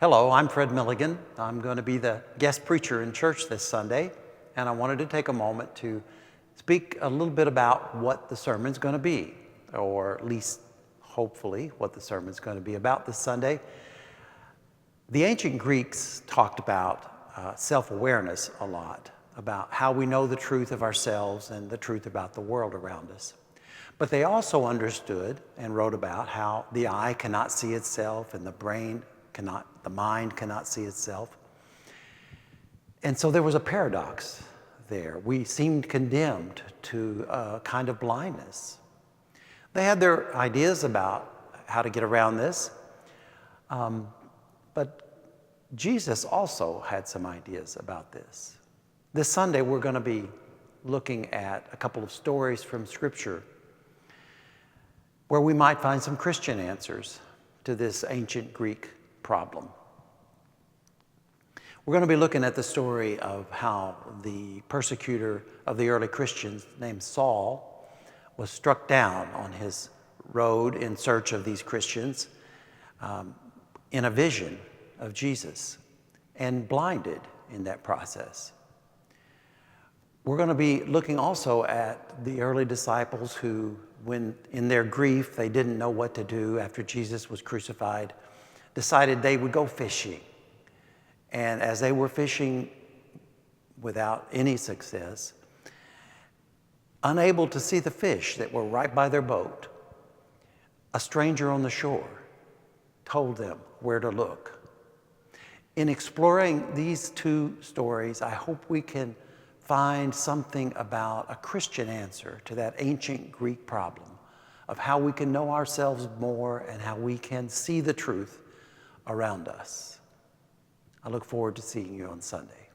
Hello, I'm Fred Milligan. I'm going to be the guest preacher in church this Sunday, and I wanted to take a moment to speak a little bit about what the sermon's going to be, or at least hopefully what the sermon's going to be about this Sunday. The ancient Greeks talked about self-awareness a lot, about how we know the truth of ourselves and the truth about the world around us. But they also understood and wrote about how the eye cannot see itself and the mind cannot see itself. And so there was a paradox there. We seemed condemned to a kind of blindness. They had their ideas about how to get around this, but Jesus also had some ideas about this. This Sunday we're going to be looking at a couple of stories from Scripture where we might find some Christian answers to this ancient Greek problem. We're going to be looking at the story of how the persecutor of the early Christians named Saul was struck down on his road in search of these Christians in a vision of Jesus and blinded in that process. We're going to be looking also at the early disciples who, when in their grief they didn't know what to do after Jesus was crucified, decided they would go fishing. And as they were fishing without any success, unable to see the fish that were right by their boat, a stranger on the shore told them where to look. In exploring these two stories, I hope we can find something about a Christian answer to that ancient Greek problem of how we can know ourselves more and how we can see the truth around us. I look forward to seeing you on Sunday.